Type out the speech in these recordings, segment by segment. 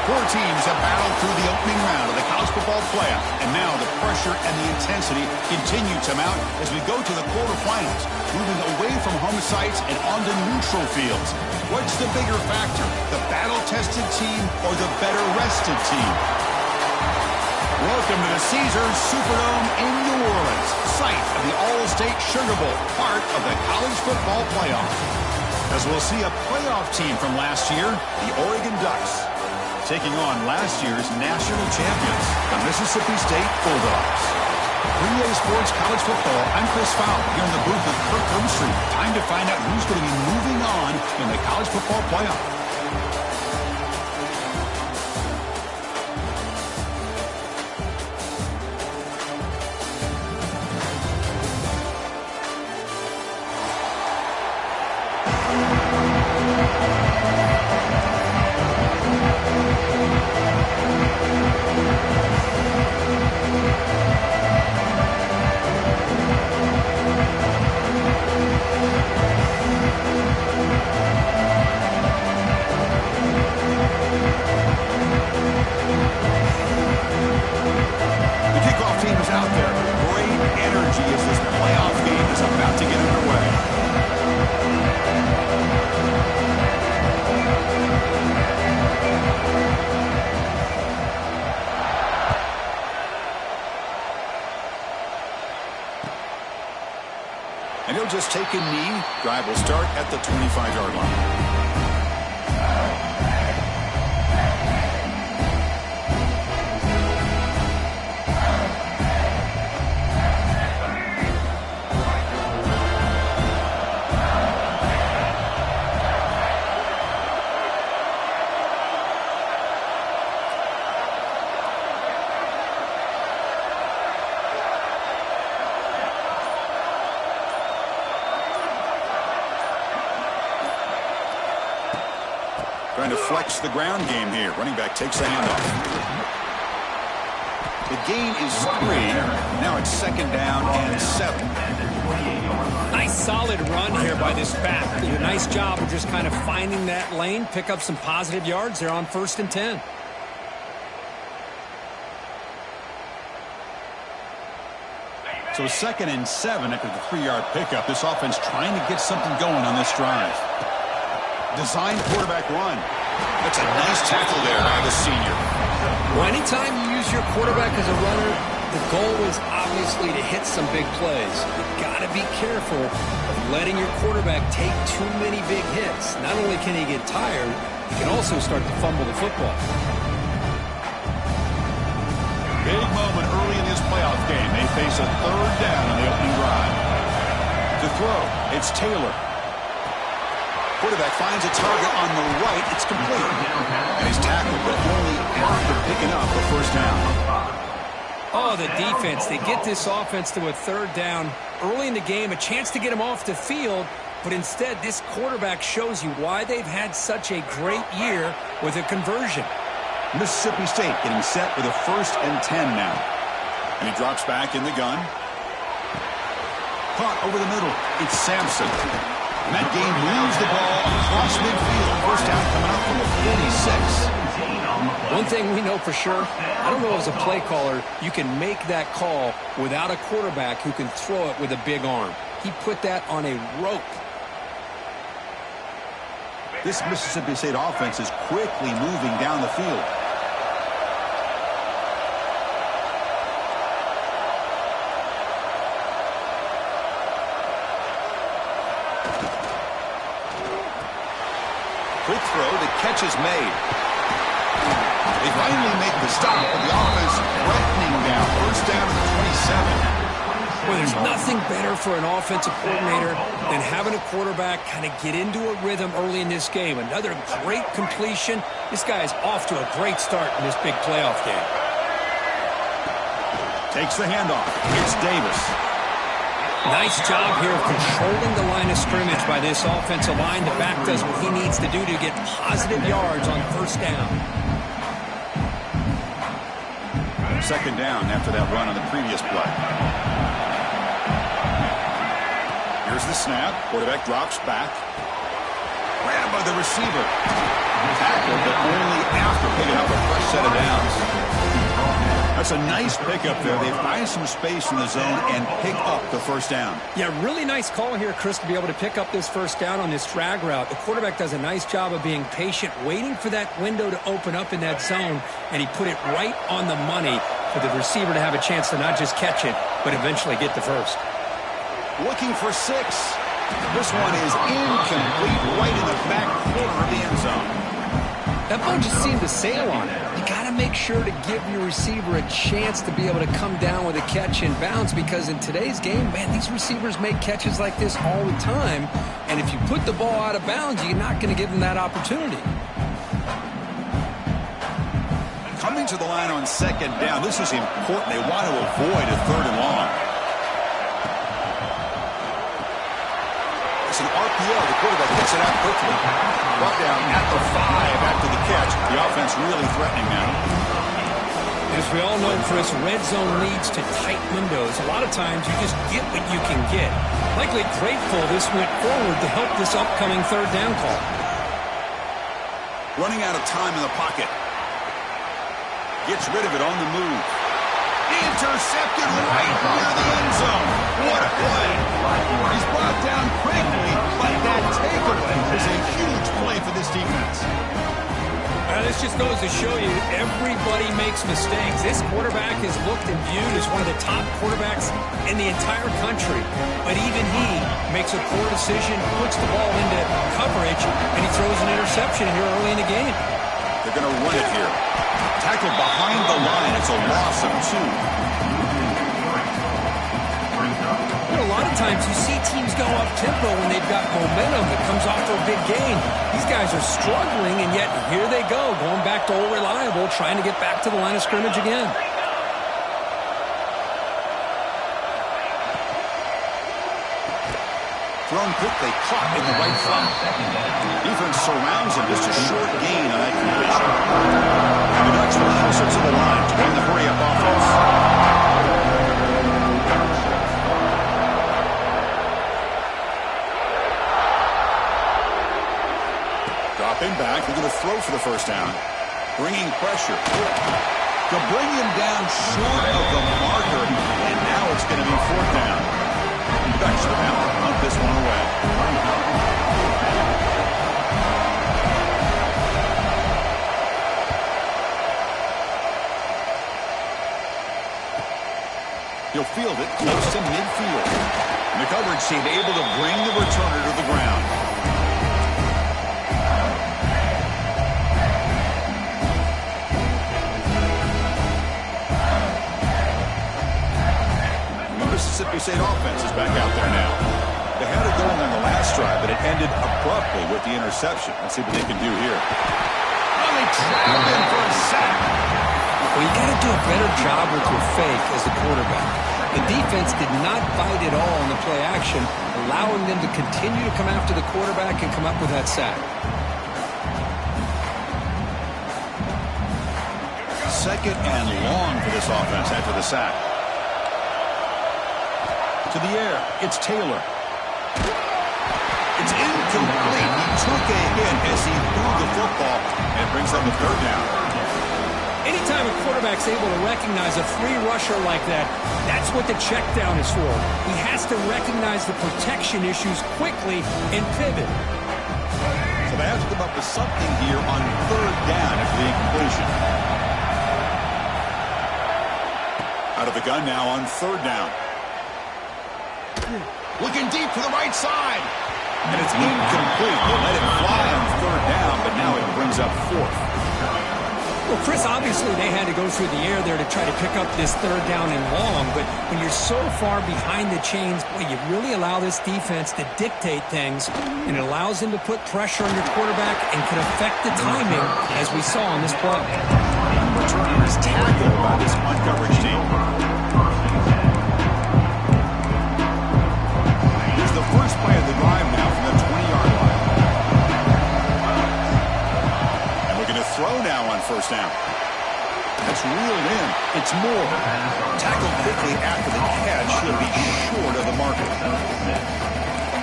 Four teams have battled through the opening round of the college football playoff, and now the pressure and the intensity continue to mount as we go to the quarterfinals, moving away from home sites and onto neutral fields. What's the bigger factor, the battle-tested team or the better-rested team? Welcome to the Caesars Superdome in New Orleans, site of the All-State Sugar Bowl, part of the college football playoff. As we'll see a playoff team from last year, the Oregon Ducks, taking on last year's national champions, the Mississippi State Bulldogs. 3A Sports College Football, I'm Chris Fowler, here in the booth with Kirk Street. Time to find out who's going to be moving on in the college football playoff. And he'll just take a knee. Drive will start at the 25-yard line. Trying to flex the ground game here. Running back takes the handoff. The gain is 3. Now it's 2nd down and 7. Nice solid run here by this back. Did a nice job of just kind of finding that lane, pick up some positive yards there on 1st and 10. So 2nd and 7 after the 3-yard pickup. This offense trying to get something going on this drive. Design quarterback run. That's a nice tackle there by the senior. Well, anytime you use your quarterback as a runner, the goal is obviously to hit some big plays. You've got to be careful of letting your quarterback take too many big hits. Not only can he get tired, he can also start to fumble the football. Big moment early in this playoff game. They face a 3rd down on the opening drive. To throw, it's Taylor. Quarterback finds a target on the right. It's complete. And he's tackled, but only after picking up the 1st down. Oh, the defense. They get this offense to a 3rd down early in the game, a chance to get him off the field, but instead this quarterback shows you why they've had such a great year with a conversion. Mississippi State getting set with a 1st and 10 now. And he drops back in the gun. Caught over the middle. It's Sampson. And that game moves the ball across midfield. 1st down coming up from the 46. One thing we know for sure, I don't know as a play caller, you can make that call without a quarterback who can throw it with a big arm. He put that on a rope. This Mississippi State offense is quickly moving down the field. Quick throw, the catch is made. They finally make the stop, but the offense threatening down. 1st down to the 27. Well, there's nothing better for an offensive coordinator than having a quarterback kind of get into a rhythm early in this game. Another great completion. This guy is off to a great start in this big playoff game. Takes the handoff. It's Davis. Nice job here of controlling the line of scrimmage by this offensive line. The back does what he needs to do to get positive yards on 1st down. 2nd down after that run on the previous play. Here's the snap. Quarterback drops back. Grabbed by the receiver. Tackled, but only after picking up a That's a nice pickup there. They find some space in the zone and pick up the first down. Yeah, really nice call here, Chris, to be able to pick up this first down on this drag route. The quarterback does a nice job of being patient, waiting for that window to open up in that zone, and he put it right on the money for the receiver to have a chance to not just catch it, but eventually get the first. Looking for 6. This one is incomplete, right in the back corner of the end zone. That ball just seemed to sail on it. You got to make sure to give your receiver a chance to be able to come down with a catch and bounce, because in today's game, man, these receivers make catches like this all the time, and if you put the ball out of bounds, you're not going to give them that opportunity. Coming to the line on second down, this is important. They want to avoid a third and long. It's an RPO. The quarterback gets it out quickly. Brought down at the 5 after the catch. The offense really threatening now. As we all know, Chris, red zone leads to tight windows. A lot of times you just get what you can get. Likely grateful this went forward to help this upcoming third down call. Running out of time in the pocket. Gets rid of it on the move. Intercepted right near the end zone. What a play. He's brought down quickly, but that takeaway is a huge play for this defense. This just goes to show you everybody makes mistakes. This quarterback is looked and viewed as one of the top quarterbacks in the entire country. But even he makes a poor decision, puts the ball into coverage, and he throws an interception here early in the game. They're going to run it here. Tackled behind the line. It's a loss of 2. A lot of times you see teams go off tempo when they've got momentum that comes off for a big gain. These guys are struggling, and yet here they go, going back to old reliable, trying to get back to the line of scrimmage again. Thrown quickly, caught in the right front. Defense surrounds him, just a short gain on that completion. And the Ducks will closer to the line to bring the hurry-up offense. Dropping back, they're going to throw for the first down. Bringing pressure. To bring him down short of the marker, and now it's going to be 4th down. The Ducks are about to punt this one away. He'll field it close to midfield. And the coverage team able to bring the returner to the ground. Mississippi State offense is back out there now. They had it going on the last drive, but it ended abruptly with the interception. Let's see what they can do here. Oh, they trapped him for a sack. Well, you got to do a better job with your fake as the quarterback. The defense did not bite at all in the play action, allowing them to continue to come after the quarterback and come up with that sack. Second and long for this offense after the sack. To the air, it's Taylor. It's incomplete. He took a hit as he threw the football, and it brings up a 3rd down. Anytime a quarterback's able to recognize a free rusher like that, that's what the check down is for. He has to recognize the protection issues quickly and pivot. So they have to come up with something here on 3rd down after the incompletion. Out of the gun now on 3rd down. Looking deep to the right side. And it's incomplete. They let it fly on 3rd down, but now it brings up 4th. Well, Chris, obviously they had to go through the air there to try to pick up this 3rd down and long, but when you're so far behind the chains, boy, you really allow this defense to dictate things, and it allows them to put pressure on your quarterback and can affect the timing, as we saw on this play. Returner is tackled by this punt coverage team. Here's the first play of the drive now from the 20-yard line. Throw now on 1st down. That's reeled in. It's Moore. Tackled quickly after the catch. Should be short of the marker.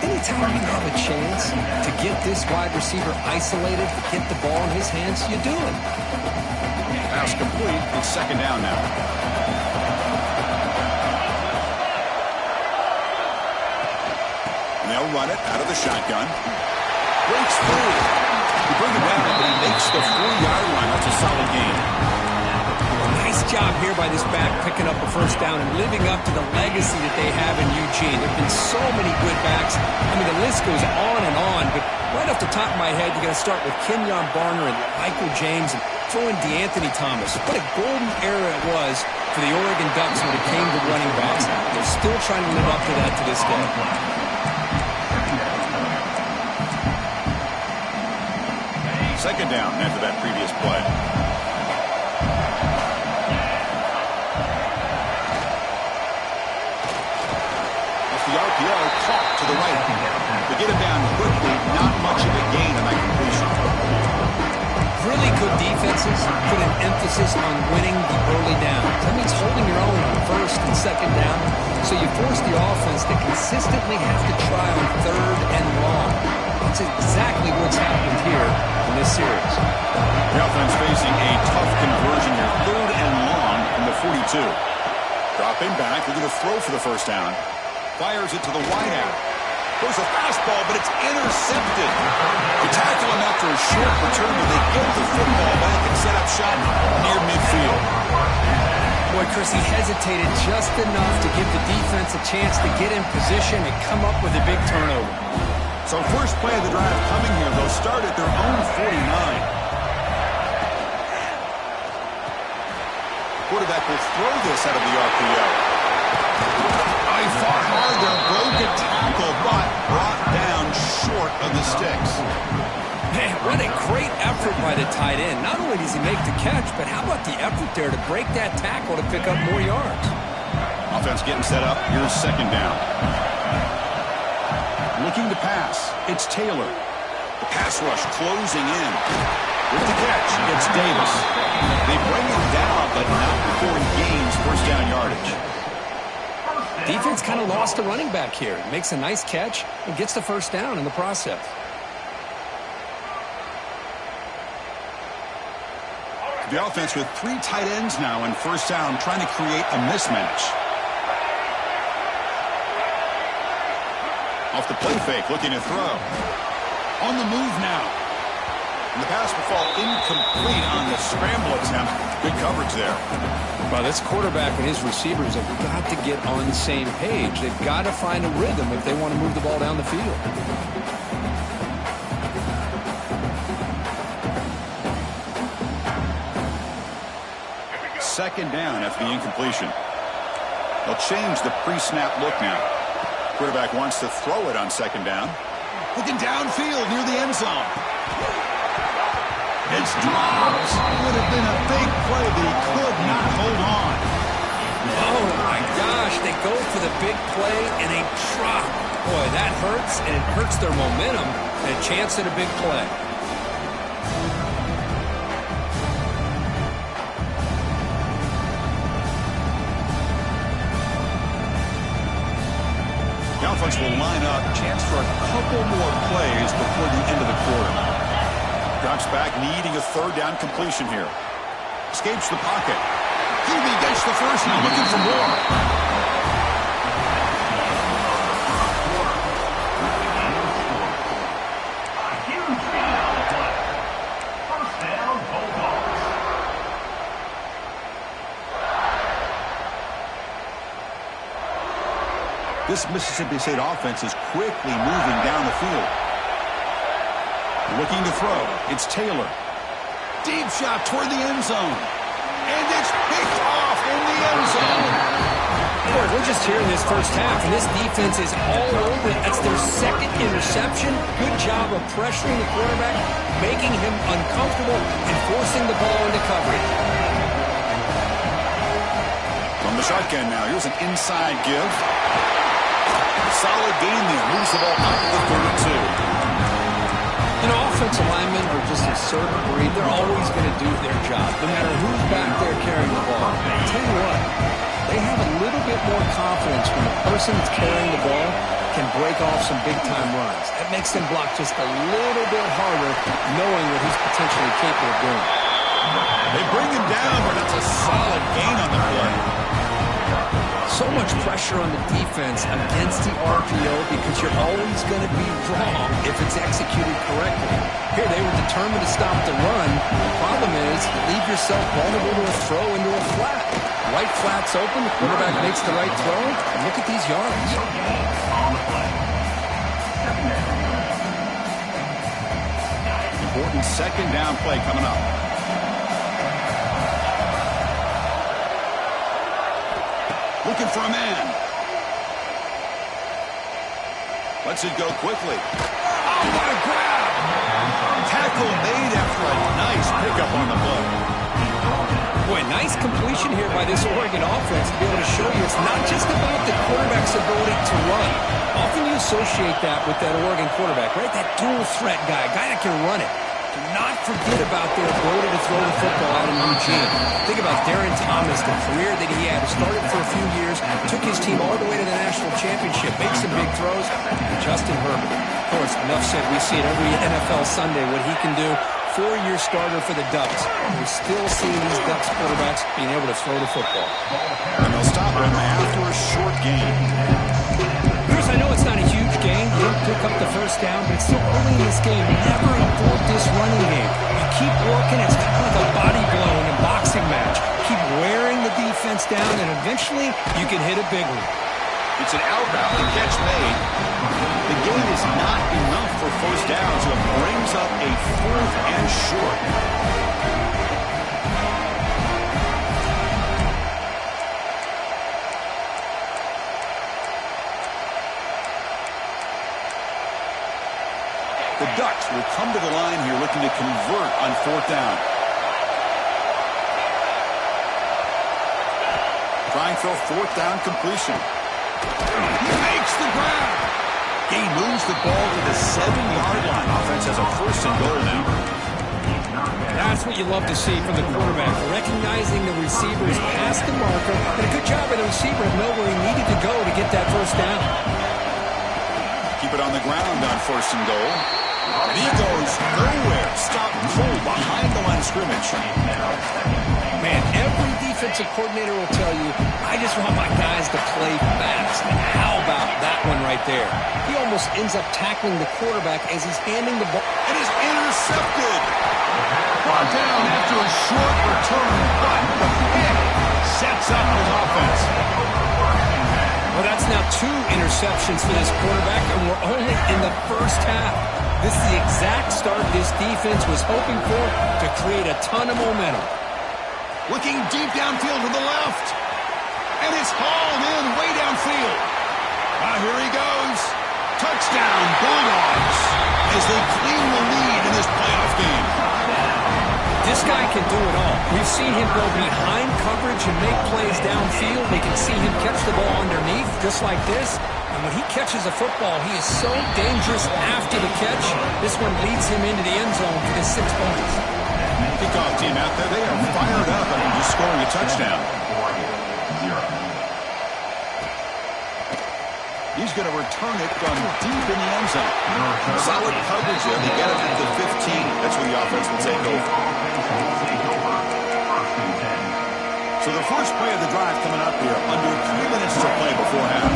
Anytime you have a chance to get this wide receiver isolated, get the ball in his hands, you do it. Pass complete. It's 2nd down now. They'll run it out of the shotgun. Breaks free. You bring him down, but he makes the 4-yard line. That's a solid gain. Nice job here by this back picking up a first down and living up to the legacy that they have in Eugene. There have been so many good backs. I mean, the list goes on and on, but right off the top of my head, you got to start with Kenyon Barner and Michael James and throw in Thomas. What a golden era it was for the Oregon Ducks when it came to running backs. They're still trying to live up to that to this day. Second down after that previous play. It's the RPO caught to the right. To get him down quickly, not much of a gain on that completion. Really good defenses put an emphasis on winning the early downs. That means holding your own on first and second down. So you force the offense to consistently have to try on third and long. That's exactly what's happened here in this series. The offense facing a tough conversion here. Third and long from the 42. Dropping back, looking to throw for the first down. Fires it to the wideout. Goes a fastball, but it's intercepted. To tackle him after a short return, but they get the football back and set up shop near midfield. Boy, Chris, he hesitated just enough to give the defense a chance to get in position and come up with a big turnover. So first play of the drive coming here. They'll start at their own 49. Quarterback will throw this out of the RPO. He fought hard there, broke a tackle, but brought down short of the sticks. Man, what a great effort by the tight end. Not only does he make the catch, but how about the effort there to break that tackle to pick up more yards? Offense getting set up. Here's second down. Looking to pass. It's Taylor. The pass rush closing in. With the catch, it's Davis. They bring him down, but not before he gains first down yardage. Defense kind of lost a running back here. Makes a nice catch and gets the first down in the process. The offense with 3 tight ends now in first down, trying to create a mismatch. Off the play fake, looking to throw. On the move now. And the pass will fall incomplete on the scramble attempt. Good coverage there. Well, this quarterback and his receivers have got to get on the same page. They've got to find a rhythm if they want to move the ball down the field. Second down after the incompletion. They'll change the pre-snap look now. Quarterback wants to throw it on second down. Looking downfield near the end zone. It's dropped. Would have been a big play, but he could not hold on. Oh, my gosh. They go for the big play, and they drop. Boy, that hurts, and it hurts their momentum and a chance at a big play. The offense will line up. Chance for a couple more plays before the end of the quarter. Drops back, needing a third down completion here. Escapes the pocket. QB gets the first, now looking for more. This Mississippi State offense is quickly moving down the field. Looking to throw. It's Taylor. Deep shot toward the end zone. And it's picked off in the end zone. Boy, we're just here in this first half, and this defense is all over it. That's their second interception. Good job of pressuring the quarterback, making him uncomfortable, and forcing the ball into coverage. From the shotgun now, here's an inside give. Solid gain there. Moves the ball up to the 32. You know, offensive linemen are just a certain breed. They're always going to do their job, no matter who's back there carrying the ball. I'll tell you what, they have a little bit more confidence when the person that's carrying the ball can break off some big-time runs. That makes them block just a little bit harder, knowing what he's potentially capable of doing. They bring him down, but it's a solid gain on the play. So much pressure on the defense against the RPO because you're always going to be wrong if it's executed correctly. Here, they were determined to stop the run. The problem is you leave yourself vulnerable to a throw into a flat. Right flat's open, the quarterback makes the right throw, and look at these yards. Important second down play coming up. Looking for a man. Lets it go quickly. Oh, what a grab! Tackle made after a nice pickup on the play. Boy, nice completion here by this Oregon offense to be able to show you it's not just about the quarterback's ability to run. Often you associate that with that Oregon quarterback, right? That dual threat guy, a guy that can run it. Do not forget about their ability to throw the football out in Eugene. Think about Darren Thomas, the career that he had. Started for a few years, took his team all the way to the national championship, made some big throws. And Justin Herbert, of course, enough said. We see it every NFL Sunday, what he can do. 4-year starter for the Ducks. We're still seeing these Ducks quarterbacks being able to throw the football. And they'll stop him after a short gain. Bruce, I know it's not a huge gain. You don't pick up the first down, but it's still early in this game. Never abort this running game. You keep working. It's kind of like a body blow in a boxing match. Keep wearing the defense down, and eventually you can hit a big one. It's an outbound. The catch made. The gain is not enough for first down, so it brings up a 4th and short. The Ducks will come to the line here looking to convert on 4th down. Trying for a 4th down completion. He makes the grab. He moves the ball to the 7-yard line. Offense has a 1st and goal now. That's what you love to see from the quarterback. Recognizing the receiver's past the marker. And a good job by the receiver to know where he needed to go to get that 1st down. Keep it on the ground on 1st and goal. And he goes nowhere. Stop cold behind the line of scrimmage. Man, every defensive coordinator will tell you, I just want my guys to play fast. And how about that one right there? He almost ends up tackling the quarterback as he's handing the ball. It is intercepted. Brought down after a short return, but the pick sets up his offense. Well, that's now 2 interceptions for this quarterback, and we're only in the first half. This is the exact start this defense was hoping for to create a ton of momentum. Looking deep downfield to the left. And it's hauled in way downfield. Here he goes. Touchdown, Bulldogs, as they claim the lead in this playoff game. This guy can do it all. We've seen him go behind coverage and make plays downfield. We can see him catch the ball underneath, just like this. And when he catches a football, he is so dangerous after the catch. This one leads him into the end zone for the 6 points. Kickoff team out there, they are fired up and just scoring a touchdown. He's going to return it from deep in the end zone. Solid coverage there. They get it at the 15. That's where the offense will take over. So the first play of the drive coming up here. Under 3 minutes to play before half.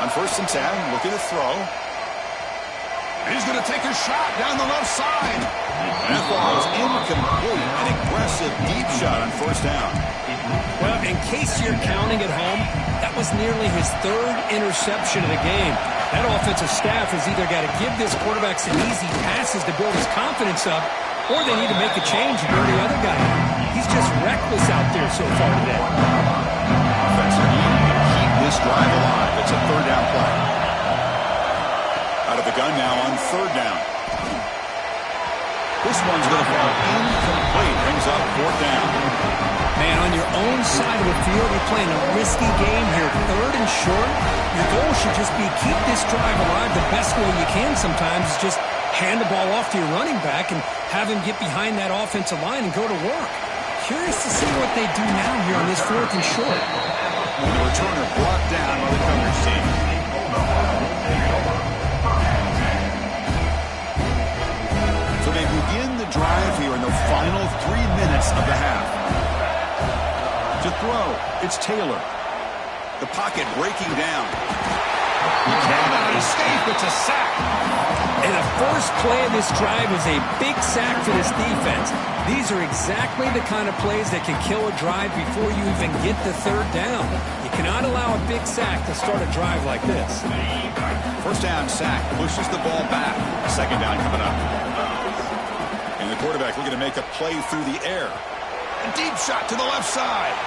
On 1st and 10, looking to throw. He's going to take a shot down the left side. That ball is incomplete. An aggressive deep shot on 1st down. Well, in case you're counting at home, that was nearly his 3rd interception of the game. That offensive staff has either got to give this quarterback some easy passes to build his confidence up, or they need to make a change and bring the other guy. He's just reckless out there so far today. Offensive need to keep this drive alive. It's a 3rd down play. Out of the gun now on 3rd down. This one's going to fall incomplete. Brings up 4th down. Man, on your own side of the field, you're playing a risky game here. 3rd and short. Your goal should just be keep this drive alive the best way you can sometimes. Is just hand the ball off to your running back and have him get behind that offensive line and go to work. Curious to see what they do now here on this 4th and short. And the returner brought down by the coverage team. So they begin the drive of the half. To throw, it's Taylor. The pocket breaking down. He cannot escape. It's a sack. And the first play of this drive is a big sack for this defense. These are exactly the kind of plays that can kill a drive before you even get the third down. You cannot allow a big sack to start a drive like this. First down sack pushes the ball back. Second down coming up. And the quarterback looking to make a play through the air. A deep shot to the left side.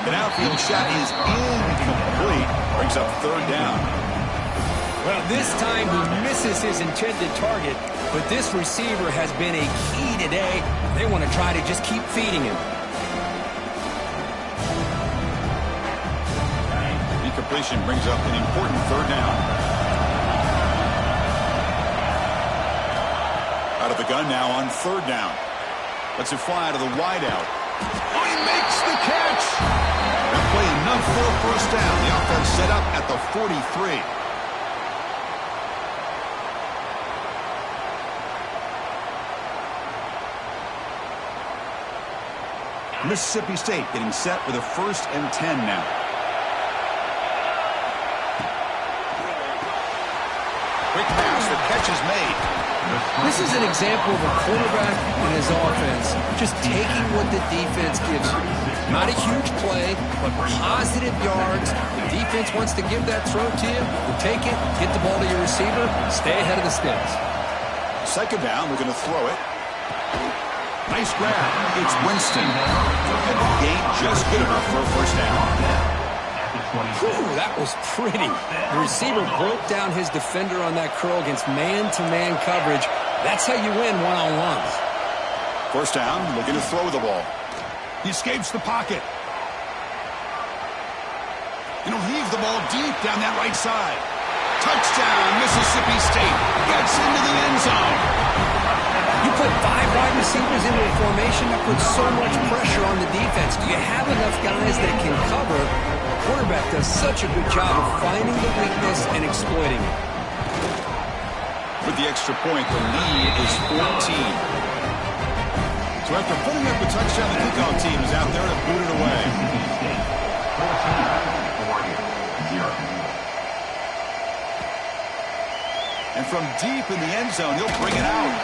The outfield shot is incomplete. Brings up third down. Well, this time he misses his intended target, but this receiver has been a key today. They want to try to just keep feeding him. Incompletion brings up an important third down. Out of the gun now on third down. Lets it fly to the wideout. Oh, he makes the catch! That play enough for a first down. The offense set up at the 43. Mississippi State getting set with a 1st and 10 now. Quick pass, the catch is made. This is an example of a quarterback and his offense just taking what the defense gives you. Not a huge play, but positive yards. The defense wants to give that throw to you. You take it, get the ball to your receiver, stay ahead of the sticks. Second down, we're going to throw it. Nice grab. It's Winston. And the gain just good enough for a first down. Whew, that was pretty. The receiver broke down his defender on that curl against man-to-man coverage. That's how you win one-on-ones. First down, looking to throw the ball. He escapes the pocket. And he'll heave the ball deep down that right side. Touchdown, Mississippi State. Gets into the end zone. You put 5 wide receivers into a formation that puts so much pressure on the defense. Do you have enough guys that can cover? The quarterback does such a good job of finding the weakness and exploiting it. With the extra point, the lead is 14. So after putting up a touchdown, the kickoff team is out there to boot it away. And from deep in the end zone, he'll bring it out.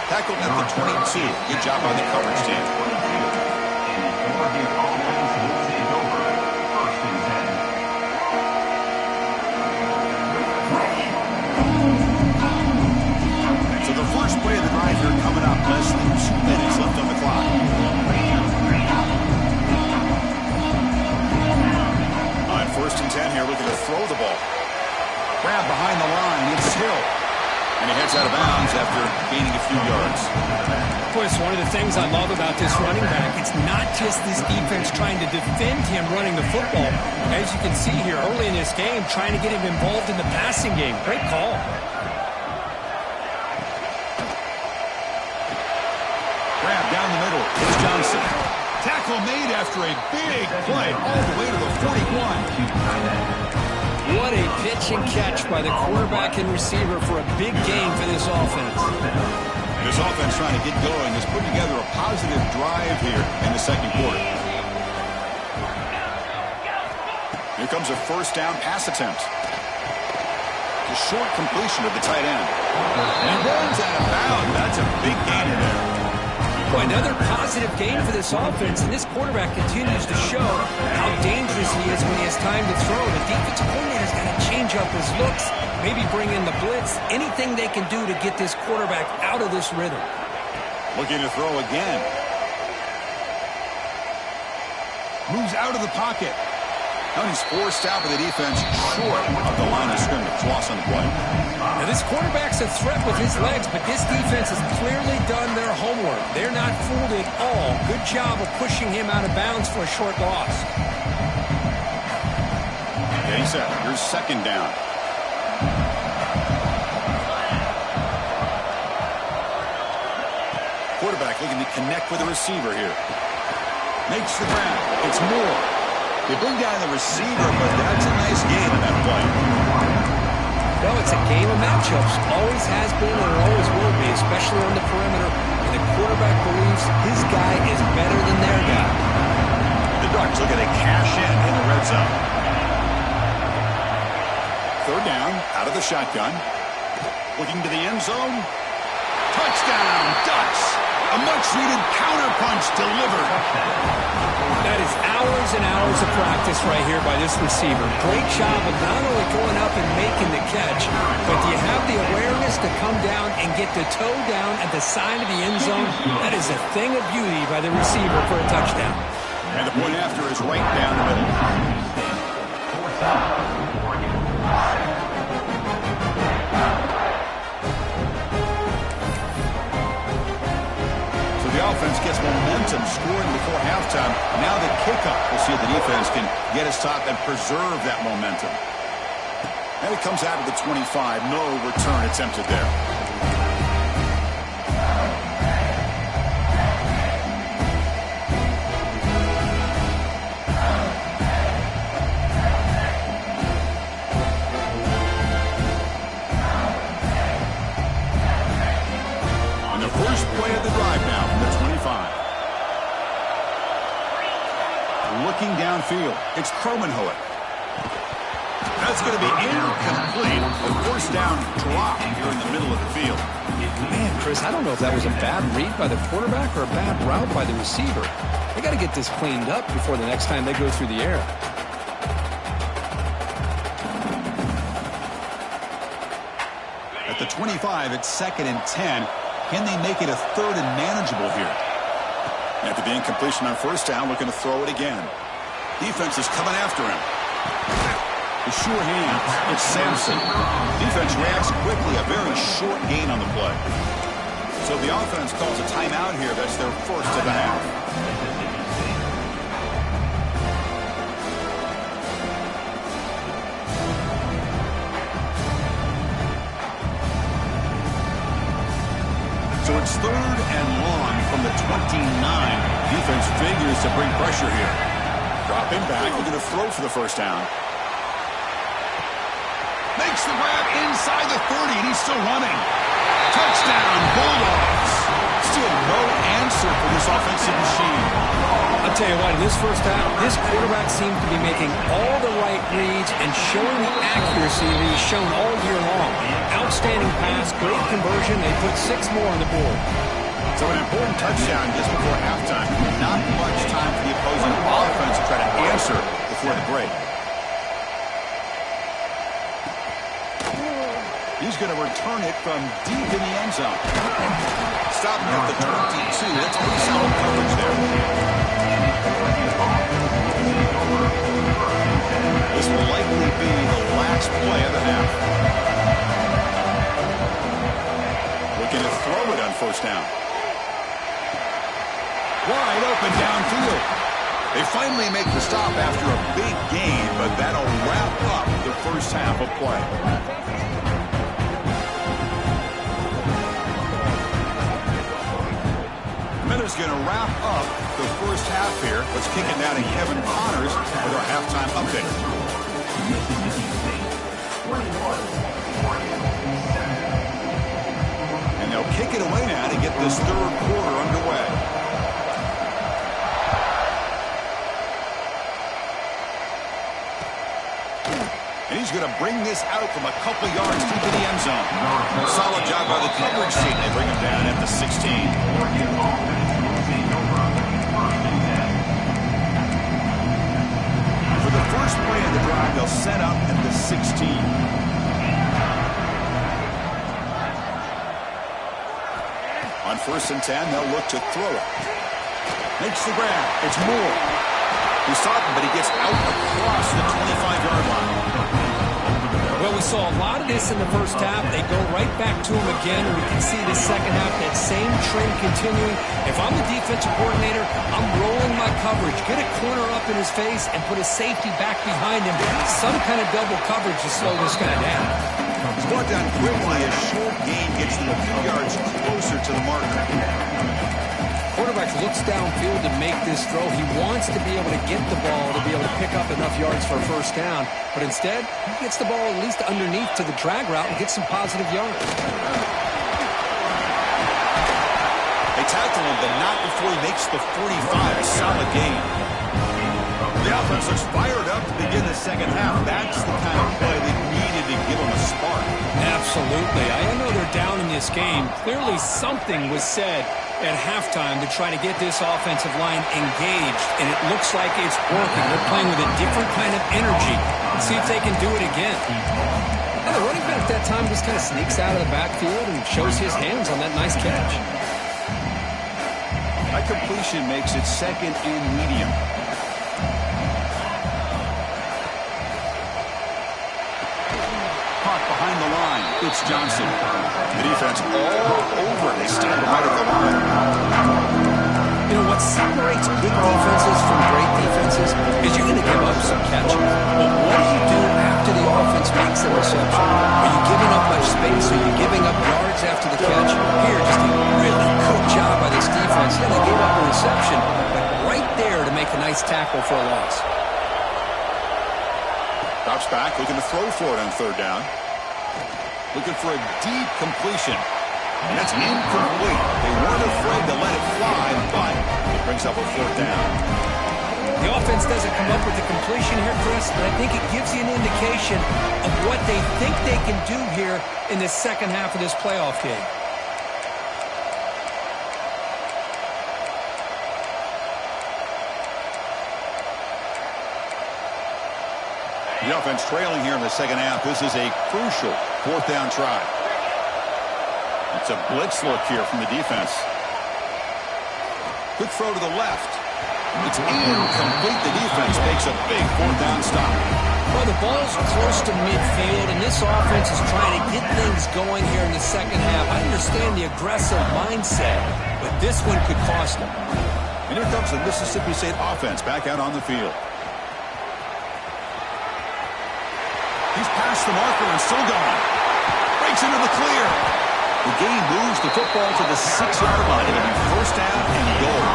Tackled at the 22. Good job on the coverage team. So the first play of the drive here coming up. Less than 2 minutes left on the clock. On 1st and 10 here, looking to throw the ball. Grab behind the line. It's Hill. And he heads out of bounds after gaining a few yards. Boy, it's one of the things I love about this running back. It's not just this defense trying to defend him running the football. As you can see here early in this game, trying to get him involved in the passing game. Great call. Grab down the middle. It's Johnson. Tackle made after a big play all the way to the 41. What a pitch and catch by the quarterback and receiver for a big game for this offense. This offense trying to get going has put together a positive drive here in the second quarter. Here comes a first down pass attempt. A short completion of the tight end. And he runs out of bounds. That's a big gain in there. Boy, another positive game for this offense, and this quarterback continues to show how dangerous he is when he has time to throw. The defensive coordinator's got to change up his looks, maybe bring in the blitz, anything they can do to get this quarterback out of this rhythm. Looking to throw again. Moves out of the pocket. Now he's forced out by the defense short of the line of scrimmage. Loss on the play. Now this quarterback's a threat with his legs, but this defense has clearly done their homework. They're not fooled at all. Good job of pushing him out of bounds for a short loss. Getting set. Here's second down. Quarterback looking to connect with the receiver here. Makes the grab. It's Moore. They bring down the receiver, but that's a nice gain on that play. Well, it's a game of matchups. Always has been and always will be, especially on the perimeter. and the quarterback believes his guy is better than their guy. The Ducks looking to cash in the red zone. Third down, out of the shotgun. Looking to the end zone. Touchdown, Ducks! A much-needed counterpunch delivered. That is hours and hours of practice right here by this receiver. Great job of not only going up and making the catch, but do you have the awareness to come down and get the toe down at the side of the end zone? That is a thing of beauty by the receiver for a touchdown. And the point after is right down the middle. The offense gets momentum scoring before halftime. Now the kickoff. We'll see if the defense can get a stop and preserve that momentum. And it comes out of the 25. No return attempted there. On the first play of the drive now. Looking downfield, it's Cromenhoek. That's going to be incomplete. The first down drop here in the middle of the field. Man, Chris, I don't know if that was a bad read by the quarterback or a bad route by the receiver. They got to get this cleaned up before the next time they go through the air. At the 25, it's 2nd and 10. Can they make it a 3rd and manageable here? After the incompletion on first down, looking to throw it again. Defense is coming after him. The sure hands. It's Sampson. Defense reacts quickly. A very short gain on the play. So the offense calls a timeout here. That's their first of the half. So it's 3rd and long from the 29. Defense figures to bring pressure here. Dropping back, looking to throw for the first down. Makes the grab inside the 30, and he's still running. Touchdown, Bulldogs. Still no answer for this offensive machine. I'll tell you what, in this first half, this quarterback seemed to be making all the right reads and showing the accuracy that he's shown all year long. Outstanding pass, great conversion. They put 6 more on the board. So an important touchdown just before halftime. Not much time for the opposing offense to try to answer before the break. He's going to return it from deep in the end zone. Stopping at the 22. That's pretty solid coverage there. This will likely be the last play of the half. Looking to throw it on first down. Wide open downfield. They finally make the stop after a big gain, but that'll wrap up the first half of play. Miller's going to wrap up the first half here. Let's kick it down to Kevin Connors with our halftime update. And they'll kick it away now to get this 3rd quarter underway. And he's going to bring this out from a couple yards deep in the end zone. Solid job by the coverage team. They bring him down at the 16. For the first play of the drive, they'll set up at the 16. On 1st and 10, they'll look to throw it. Makes the grab. It's Moore. He saw it, but he gets out across the 25-yard line. Well, we saw a lot of this in the first half. They go right back to him again, and we can see the second half, that same trend continuing. If I'm the defensive coordinator, I'm rolling my coverage. Get a corner up in his face and put a safety back behind him. Some kind of double coverage to slow this guy down. It's brought down quickly. A short gain gets them a few yards closer to the marker. Quarterback looks downfield to make this throw. He wants to be able to get the ball to be able to pick up enough yards for a first down. But instead, he gets the ball at least underneath to the drag route and gets some positive yards. They tackle him, but not before he makes the 45. A solid gain. The offense looks fired up to begin the second half. That's the kind of play they needed to give them a spark. Absolutely. I know they're down in this game. Clearly something was said at halftime to try to get this offensive line engaged, and it looks like it's working. They're playing with a different kind of energy. Let's see if they can do it again. Now, the running back at that time just kind of sneaks out of the backfield and shows his hands on that nice catch. That completion makes it second and medium. Caught behind the line. It's Johnson. The defense all over. They stand right at the line. You know, what separates good defenses from great defenses is you're going to give up some catches. But what do you do after the offense makes a reception? Are you giving up much space? Are you giving up yards after the catch? Here, just a really good job by this defense. Yeah, they gave up a reception, but right there to make a nice tackle for a loss. Drops back, looking to throw for it on third down. Looking for a deep completion. And it's incomplete. They weren't afraid to let it fly, but it brings up a fourth down. The offense doesn't come up with the completion here, Chris, but I think it gives you an indication of what they think they can do here in the second half of this playoff game. The offense trailing here in the second half. This is a crucial fourth down try. It's a blitz look here from the defense. Quick throw to the left. It's incomplete. The defense makes a big fourth down stop. Well, the ball's close to midfield, and this offense is trying to get things going here in the second half. I understand the aggressive mindset, but this one could cost them. And here comes the Mississippi State offense back out on the field. He's past the marker and still going. Breaks into the clear. The game moves the football to the 6-yard line. It'll be first down and goal.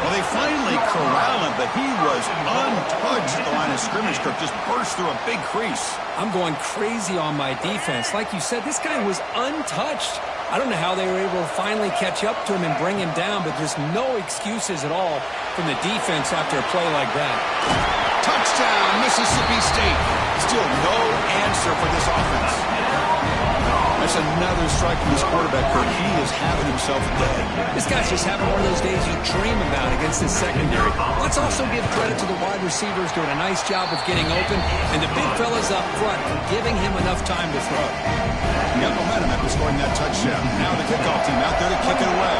Well, they finally corral him, but he was untouched at the line of scrimmage. Kirk just burst through a big crease. I'm going crazy on my defense. Like you said, this guy was untouched. I don't know how they were able to finally catch up to him and bring him down, but there's no excuses at all from the defense after a play like that. Touchdown, Mississippi State. Still no answer for this offense. That's another strike from his quarterback, Kirk. He is having himself a day. This guy's just having one of those days you dream about against this secondary. Let's also give credit to the wide receivers doing a nice job of getting open, and the big fellas up front for giving him enough time to throw. He got momentum after scoring that touchdown. Now the kickoff team out there to kick it away.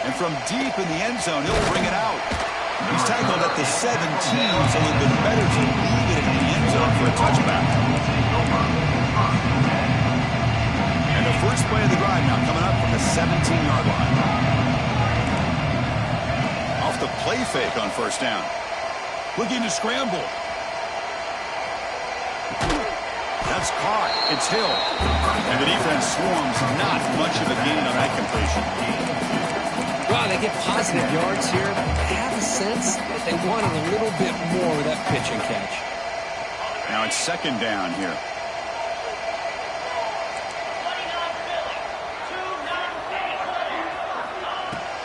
And from deep in the end zone, he'll bring it out. He's tackled at the 17, so it would have been better to leave it in the end zone for a touchback. And the first play of the drive now coming up from the 17-yard line. Off the play fake on first down. Looking to scramble. That's caught. It's Hill. And the defense swarms. Not much of a gain on that completion. Wow, they get positive yards here. I have a sense that they wanted a little bit more of that pitch and catch. Now it's second down here.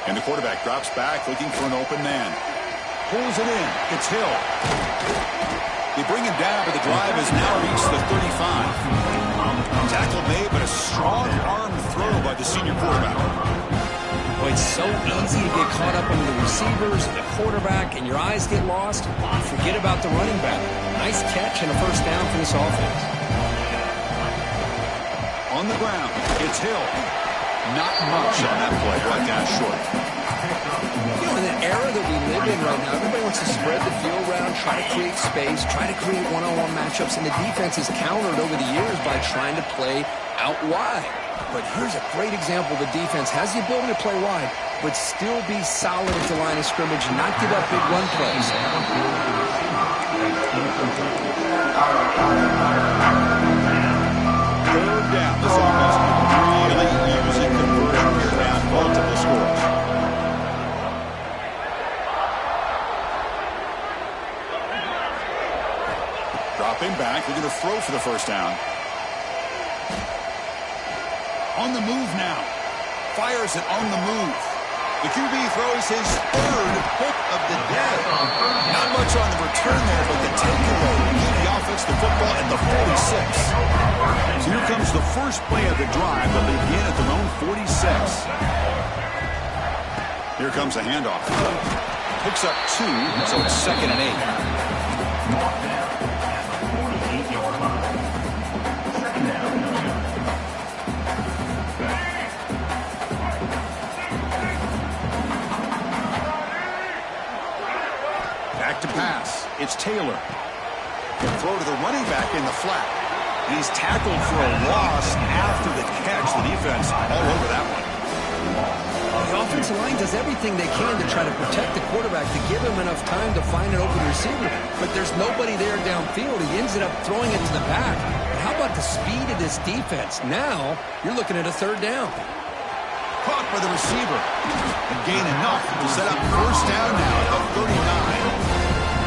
And the quarterback drops back looking for an open man. Pulls it in. It's Hill. They bring him down, but the drive has now reached the 35. Tackle made, but a strong arm throw by the senior quarterback. Boy, it's so easy to get caught up into the receivers and the quarterback, and your eyes get lost. Forget about the running back. Nice catch and a first down for this offense. On the ground, it's Hill. Not much on that play. Right down short. You know, in the era that we live in right now, everybody wants to spread the field around, try to create space, try to create one-on-one matchups, and the defense is countered over the years by trying to play out wide. But here's a great example. The defense has the ability to play wide, but still be solid at the line of scrimmage and not give up big run plays. Third down. This offense really using conversion here down multiple scores. Dropping back. We're going to throw for the first down. On the move now. Fires it on the move. The QB throws his third pick of the day. Not much on the return there, but the takeaway will give the offense the football at the 46. So here comes the first play of the drive. They'll begin at their own 46. Here comes a handoff. Picks up 2, so it's 2nd and 8. To pass. It's Taylor. Throw to the running back in the flat. And he's tackled for a loss after the catch. The defense all over that one. The offensive line does everything they can to try to protect the quarterback, to give him enough time to find an open receiver. But there's nobody there downfield. He ends up throwing it to the back. But how about the speed of this defense? Now you're looking at a 3rd down. Caught by the receiver. And gain enough to set up 1st down now at the 39.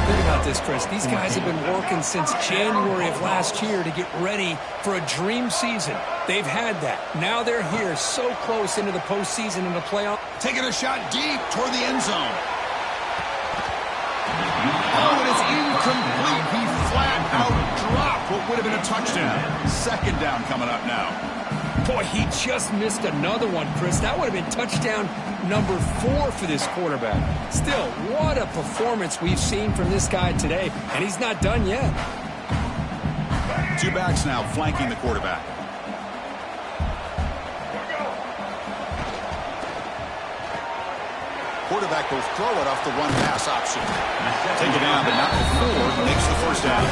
Think about this, Chris. These guys have been working since January of last year to get ready for a dream season. They've had that. Now they're here so close into the postseason and the playoff. Taking a shot deep toward the end zone. Oh, and it's incomplete. He flat out dropped what would have been a touchdown. 2nd down coming up now. Boy, he just missed another one, Chris. That would have been touchdown number 4 for this quarterback. Still, what a performance we've seen from this guy today, and he's not done yet. 2 backs now flanking the quarterback. Quarterback will throw it off the run-pass option. Take it down, but not before he makes the 1st down.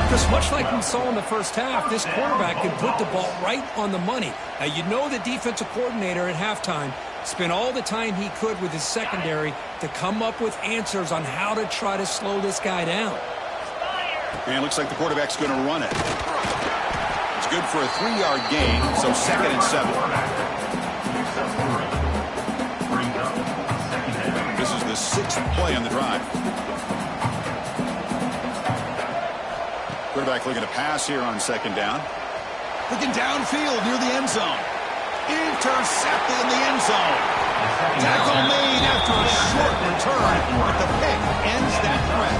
Because much like we saw in the first half, this quarterback can put the ball right on the money. Now, you know the defensive coordinator at halftime spent all the time he could with his secondary to come up with answers on how to try to slow this guy down. And it looks like the quarterback's going to run it. It's good for a 3-yard gain, so 2nd and 7. This is the 6th play on the drive. Quarterback looking to pass here on 2nd down. Looking downfield near the end zone. Intercepted in the end zone. Tackle made after a short return, but the pick ends that threat.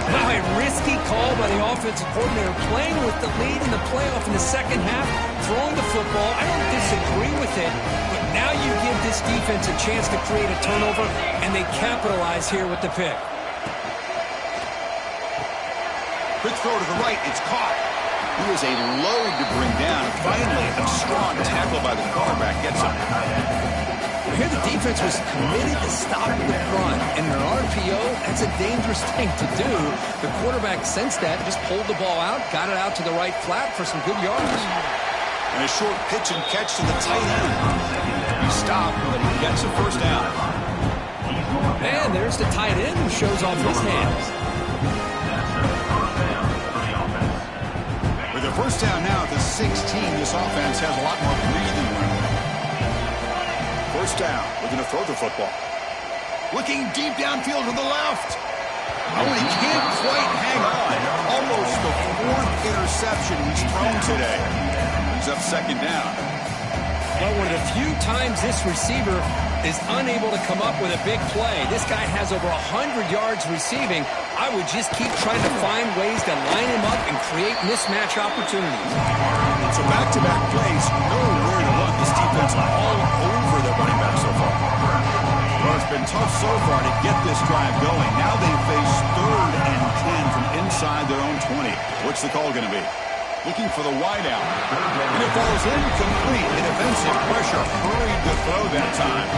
Now a risky call by the offensive coordinator, playing with the lead in the playoff in the 2nd half, throwing the football. I don't disagree with it, but now you give this defense a chance to create a turnover, and they capitalize here with the pick. Quick throw to the right. It's caught. He is a load to bring down. Finally, a strong tackle by the cornerback gets him. Here the defense was committed to stopping the run. And in an RPO, that's a dangerous thing to do. The quarterback sensed that, just pulled the ball out, got it out to the right flat for some good yards. And a short pitch and catch to the tight end. He stopped, but he gets a 1st down. And there's the tight end who shows off his hands. With a 1st down now at the 16, this offense has a lot more breathing room. 1st down, looking to throw the football. Looking deep downfield to the left. Oh, and he can't quite hang on. Almost the 4th interception he's thrown today. He's up 2nd down. Well, one of the few times this receiver is unable to come up with a big play. This guy has over 100 yards receiving. I would just keep trying to find ways to line him up and create mismatch opportunities. So back-to-back plays, nowhere to look. This defense all over the running back so far. Well, it's been tough so far to get this drive going. Now they face 3rd and 10 from inside their own 20. What's the call going to be? Looking for the wideout. And it falls incomplete. And defensive pressure hurried to throw that time.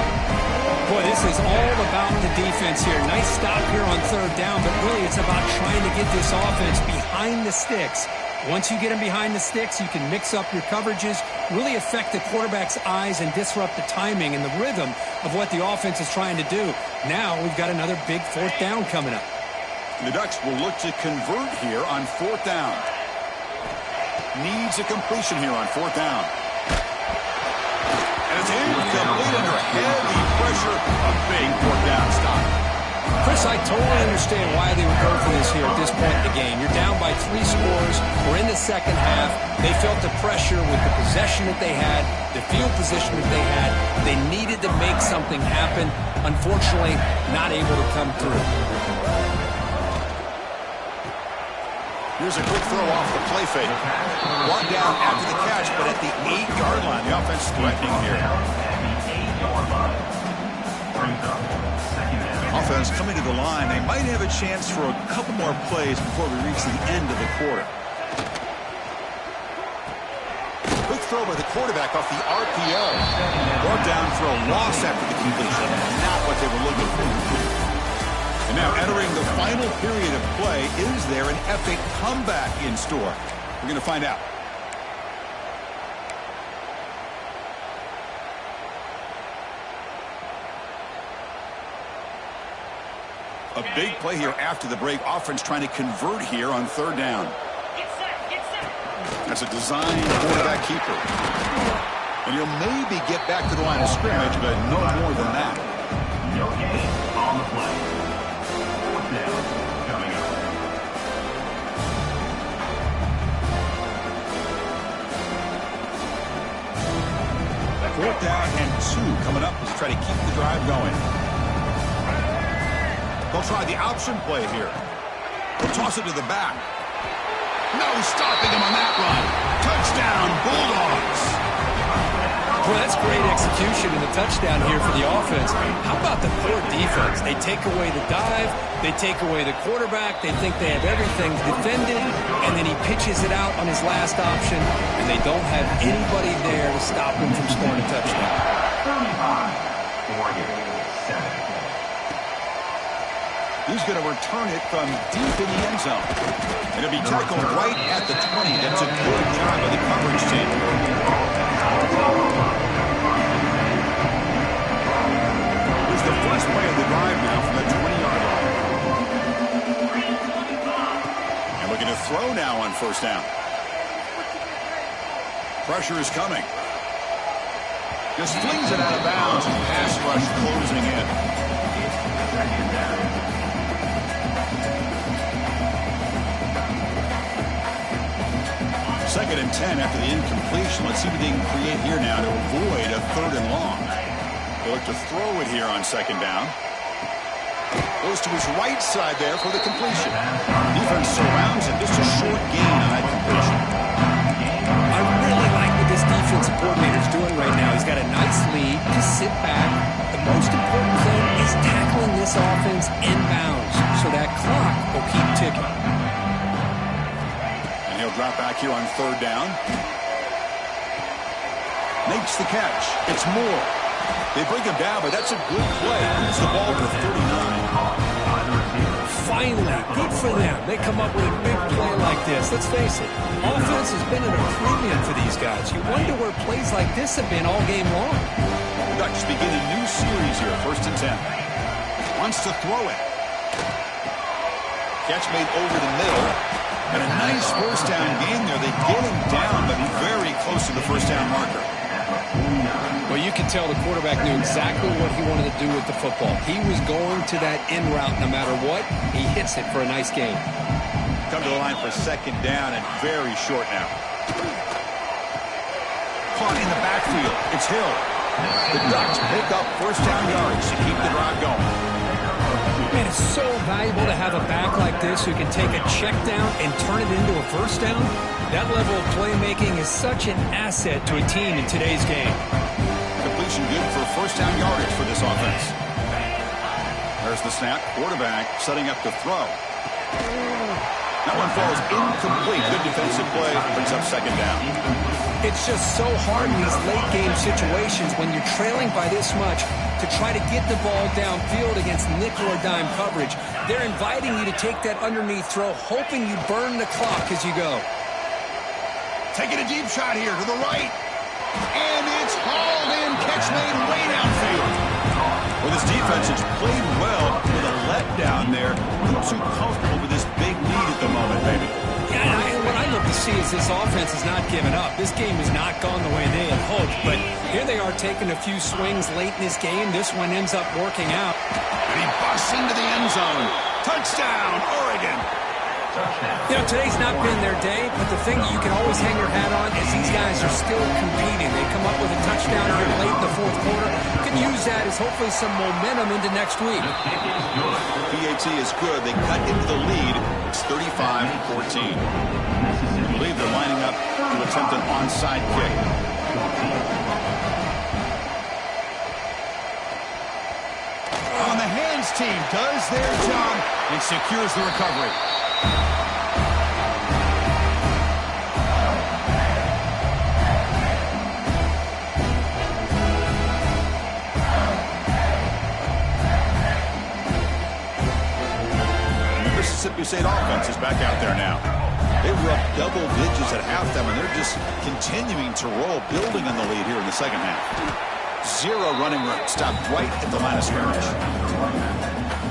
Boy, this is all about the defense here. Nice stop here on 3rd down, but really it's about trying to get this offense behind the sticks. Once you get them behind the sticks, you can mix up your coverages, really affect the quarterback's eyes and disrupt the timing and the rhythm of what the offense is trying to do. Now we've got another big 4th down coming up. The Ducks will look to convert here on 4th down. Needs a completion here on 4th down. And it's incomplete under heavy pressure. A big 4th down stop. Chris, Bruce, I totally understand why they would go for this here at this point in the game. You're down by 3 scores. We're in the second half. They felt the pressure with the possession that they had, the field position that they had. They needed to make something happen. Unfortunately, not able to come through. Here's a quick throw off the play fake. Brought down after the catch, but at the 8-yard line. The offense threatening here. Offense coming to the line. They might have a chance for a couple more plays before we reach the end of the quarter. Quick throw by the quarterback off the RPO. Brought down for a loss after the completion. Not what they were looking for. And now entering the final period of play, is there an epic comeback in store? We're going to find out. A big play here after the break. Offense trying to convert here on third down. That's a design quarterback keeper. And he'll maybe get back to the line of scrimmage, but no more than that. No gain on the play. Fourth down coming up. Fourth down and 2 coming up as they try to keep the drive going. They'll try the option play here. They'll toss it to the back. No stopping him on that run. Touchdown, Bulldogs. Well, that's great execution and the touchdown here for the offense. How about the poor defense? They take away the dive. They take away the quarterback. They think they have everything defended, and then he pitches it out on his last option, and they don't have anybody there to stop him from scoring a touchdown. 35-47. He's going to return it from deep in the end zone. It'll be tackled right at the 20. That's a good job by the coverage team. Here's the first play of the drive now from the 20-yard line. And looking to throw now on first down. Pressure is coming. Just flings it out of bounds and pass rush closing in. Second and 10 after the incompletion. Let's see what they can create here now to avoid a third and long. They look to throw it here on second down. Goes to his right side there for the completion. Defense surrounds him. Just a short gain on that completion. I really like what this defensive coordinator is doing right now. He's got a nice lead. Just sit back. The most important thing is tackling this offense inbounds so that clock will keep ticking. He'll drop back here on third down. Makes the catch. It's Moore. They bring him down, but that's a good play. Moves the ball to 39. Finally, good for them. They come up with a big play like this. Let's face it, offense has been at a premium for these guys. You wonder where plays like this have been all game long. Ducks begin a new series here. First and 10. Wants to throw it. Catch made over the middle. And a nice first down game there. They get him down, but very close to the first down marker. Well, you can tell the quarterback knew exactly what he wanted to do with the football. He was going to that in route no matter what. He hits it for a nice gain. Come to the line for second down and very short now. Caught in the backfield. It's Hill. The Ducks pick up first down yards to keep the drive going. Man, it's so valuable to have a back like this who can take a check down and turn it into a first down. That level of playmaking is such an asset to a team in today's game. Completion good for first down yardage for this offense. There's the snap. Quarterback setting up to throw. That one falls incomplete. Good defensive play. Brings up second down. It's just so hard in these late-game situations when you're trailing by this much to try to get the ball downfield against nickel or dime coverage. They're inviting you to take that underneath throw, hoping you burn the clock as you go. Taking a deep shot here to the right. And it's hauled in. Catch made way downfield. Well, this defense has played well with a letdown there. Not too comfortable with this big lead at the moment, baby. Yeah, and what I love to see is this offense has not given up. This game has not gone the way they had hoped, but here they are taking a few swings late in this game. This one ends up working out. And he busts into the end zone. Touchdown, Oregon. You know, today's not been their day, but the thing you can always hang your hat on is these guys are still competing. They come up with a touchdown here late in the fourth quarter. You can use that as hopefully some momentum into next week. PAT is good. They cut into the lead. It's 35-14. I believe they're lining up to attempt an onside kick. On the hands team does their job and secures the recovery. Mississippi State offense is back out there now. They were up double digits at halftime, and they're just continuing to roll, building on the lead here in the second half. Zero running room. Stopped right at the line of scrimmage.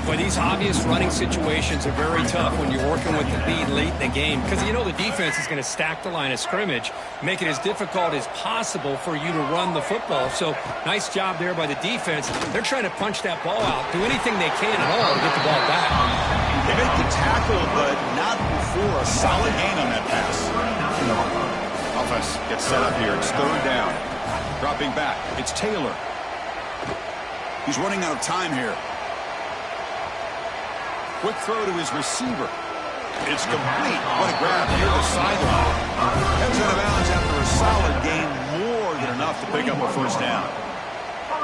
Boy, these obvious running situations are very tough when you're working with the lead late in the game because you know the defense is going to stack the line of scrimmage, make it as difficult as possible for you to run the football. So nice job there by the defense. They're trying to punch that ball out, do anything they can at all to get the ball back. They make the tackle, but not before a solid gain on that pass. Offense gets set up here. It's third down. Dropping back. It's Taylor. He's running out of time here. Quick throw to his receiver. It's complete. What a grab near the sideline. Heads out of bounds after a solid gain, more than enough to pick up a first down.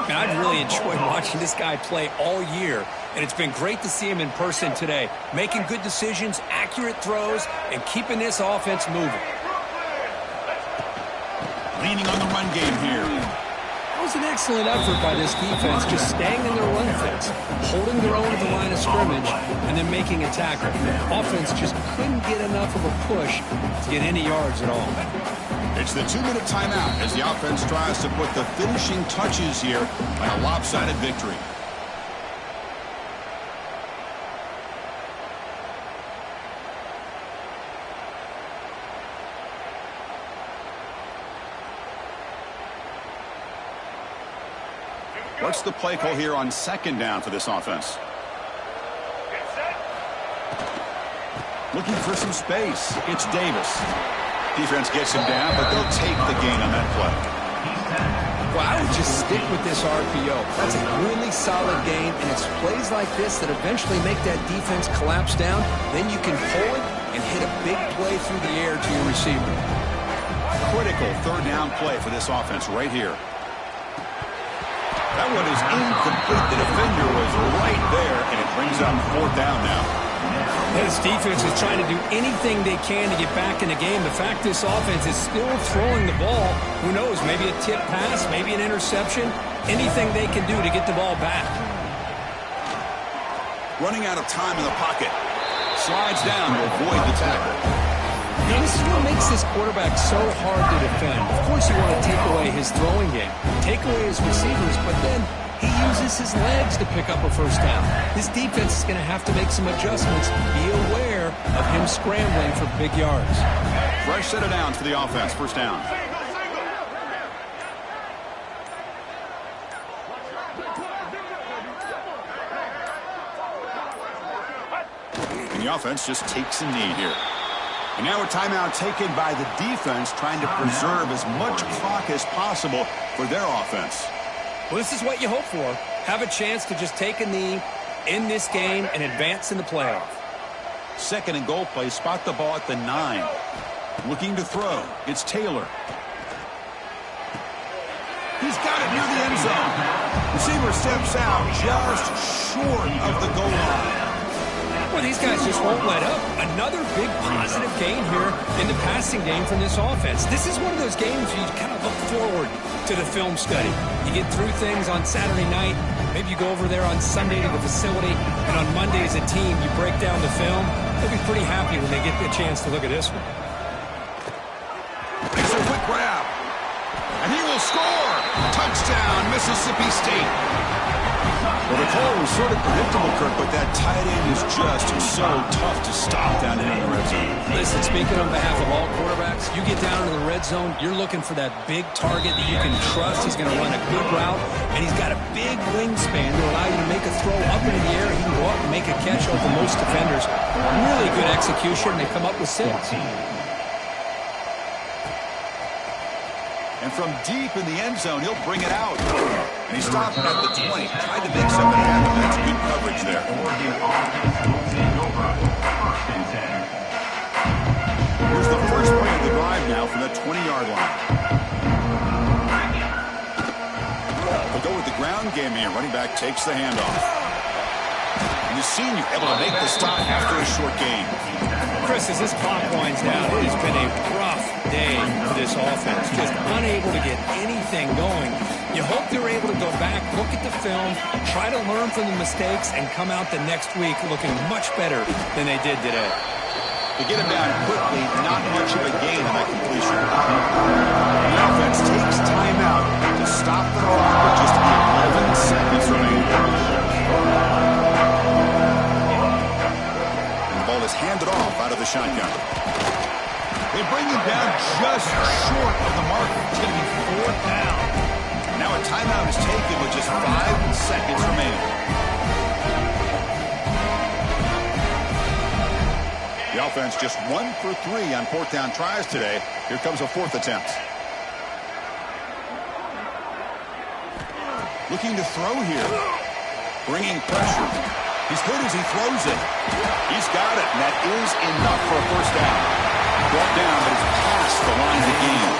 Man, I've really enjoyed watching this guy play all year, and it's been great to see him in person today, making good decisions, accurate throws, and keeping this offense moving. Leaning on the run game here. That was an excellent effort by this defense, just staying in their run fits, holding their own at the line of scrimmage, and then making a tackle. Offense just couldn't get enough of a push to get any yards at all. It's the 2-minute timeout as the offense tries to put the finishing touches here on a lopsided victory. What's the play call here on second down for this offense? Looking for some space. It's Davis. Defense gets him down, but they'll take the gain on that play. Well, I would just stick with this RPO. That's a really solid gain, and it's plays like this that eventually make that defense collapse down. Then you can pull it and hit a big play through the air to your receiver. Critical third down play for this offense right here. That one is incomplete. The defender was right there, and it brings up fourth down now. This defense is trying to do anything they can to get back in the game. The fact this offense is still throwing the ball, who knows, maybe a tip pass, maybe an interception, anything they can do to get the ball back. Running out of time in the pocket. Slides down to avoid the tackle. Now, this is what makes this quarterback so hard to defend. Of course, you want to take away his throwing game, take away his receivers, but then he uses his legs to pick up a first down. This defense is going to have to make some adjustments. Be aware of him scrambling for big yards. Fresh set of downs for the offense. First down. And the offense just takes a knee here. And now a timeout taken by the defense, trying to preserve as much clock as possible for their offense. Well, this is what you hope for. Have a chance to just take a knee in this game and advance in the playoff. Second and goal play. Spot the ball at the 9. Looking to throw. It's Taylor. He's got it near the end zone. Receiver steps out just short of the goal line. Well, these guys just won't let up. Another big positive gain here in the passing game from this offense. This is one of those games where you kind of look forward to the film study. You get through things on Saturday night. Maybe you go over there on Sunday to the facility, and on Monday as a team, you break down the film. They'll be pretty happy when they get the chance to look at this one. It's a quick grab. And he will score. Touchdown, Mississippi State. Well, the call was sort of predictable, Kirk, but that tight end is just so tough to stop down in the red zone. Listen, speaking on behalf of all quarterbacks, you get down to the red zone, you're looking for that big target that you can trust. He's going to run a good route, and he's got a big wingspan to allow you to make a throw up into the air. He can go up and make a catch over most defenders. Really good execution. They come up with 6. And from deep in the end zone, he'll bring it out. And he stopped at the 20. Tried to make something happen. That's good coverage there. Here's the first play of the drive now from the 20-yard line. They'll go with the ground game here. Running back takes the handoff. And the senior able to make the stop after a short gain. Chris, as this clock winds down, it has been a rough day for this offense. Just unable to get anything going. You hope they're able to go back, look at the film, try to learn from the mistakes, and come out the next week looking much better than they did today. They get him down quickly, not much of a gain on that completion. The offense takes timeout to stop the clock with just 11 seconds remaining. Ball is handed off out of the shotgun. They bring him down just short of the mark. It's going to be 4th down. Now a timeout is taken with just 5 seconds remaining. The offense just 1 for 3 on 4th down tries today. Here comes a 4th attempt. Looking to throw here. Bringing pressure. He's hit as he throws it. He's got it, and that is enough for a 1st down. Brought down, but it's past the line of the game.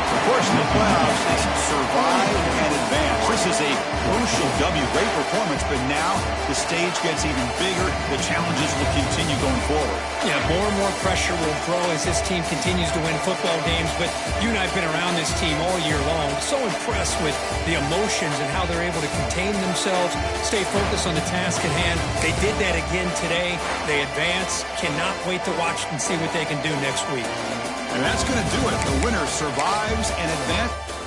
Of course, in the playoffs, is survive and advance. This is a crucial W. Great performance, but now the stage gets even bigger. The challenges will continue going forward. Yeah, more and more pressure will grow as this team continues to win football games, but you and I have been around this team all year long. So impressed with the emotions and how they're able to contain themselves, stay focused on the task at hand. They did that again today. They advance. Cannot wait to watch and see what they can do next week. And that's going to do it. The winner survives and advances.